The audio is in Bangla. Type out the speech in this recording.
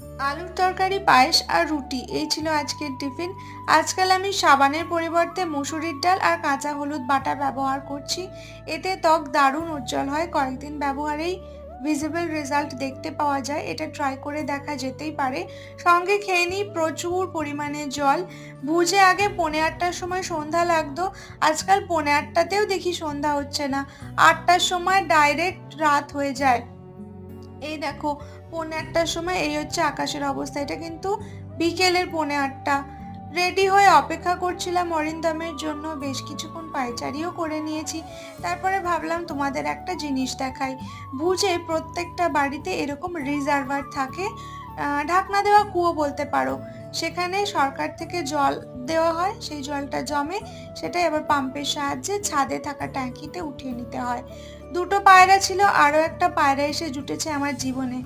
আলুর তরকারি, পায়েস আর রুটি এই ছিল আজকের টিফিন। আজকাল আমি সাবানের পরিবর্তে মুসুরির ডাল আর কাঁচা হলুদ বাটা ব্যবহার করছি। এতে ত্বক দারুণ উজ্জ্বল হয়, কয়েকদিন ব্যবহারেই ভিজিবল রেজাল্ট দেখতে পাওয়া যায়। এটা ট্রাই করে দেখা যেতেই পারে। সঙ্গে খেয়ে নিই প্রচুর পরিমাণে জল। ভুজে আগে 8:45টার সময় সন্ধ্যা লাগতো, আজকাল 8:45টাতেও দেখি সন্ধ্যা হচ্ছে না, 8টার সময় ডাইরেক্ট রাত হয়ে যায়। এই দেখো 8:45টার সময় এই হচ্ছে আকাশের অবস্থা। এটা কিন্তু বিকেলের 8:45। রেডি হয়ে অপেক্ষা করছিলাম অরিন্দমের জন্য, বেশ কিছুক্ষণ পায়চারিও করে নিয়েছি। তারপরে ভাবলাম তোমাদের একটা জিনিস দেখাই। ভুজে প্রত্যেকটা বাড়িতে এরকম রিজার্ভার থাকে, ঢাকনা দেওয়া কুয়ো বলতে পারো। সেখানে সরকার থেকে জল দেওয়া হয়, সেই জলটা জমে, সেটাই আবার পাম্পের সাহায্যে ছাদে থাকা ট্যাঙ্কিতে উঠিয়ে নিতে হয়। দুটো পায়রা ছিল, আরো একটা পায়রা এসে জুটেছে আমার জীবনে।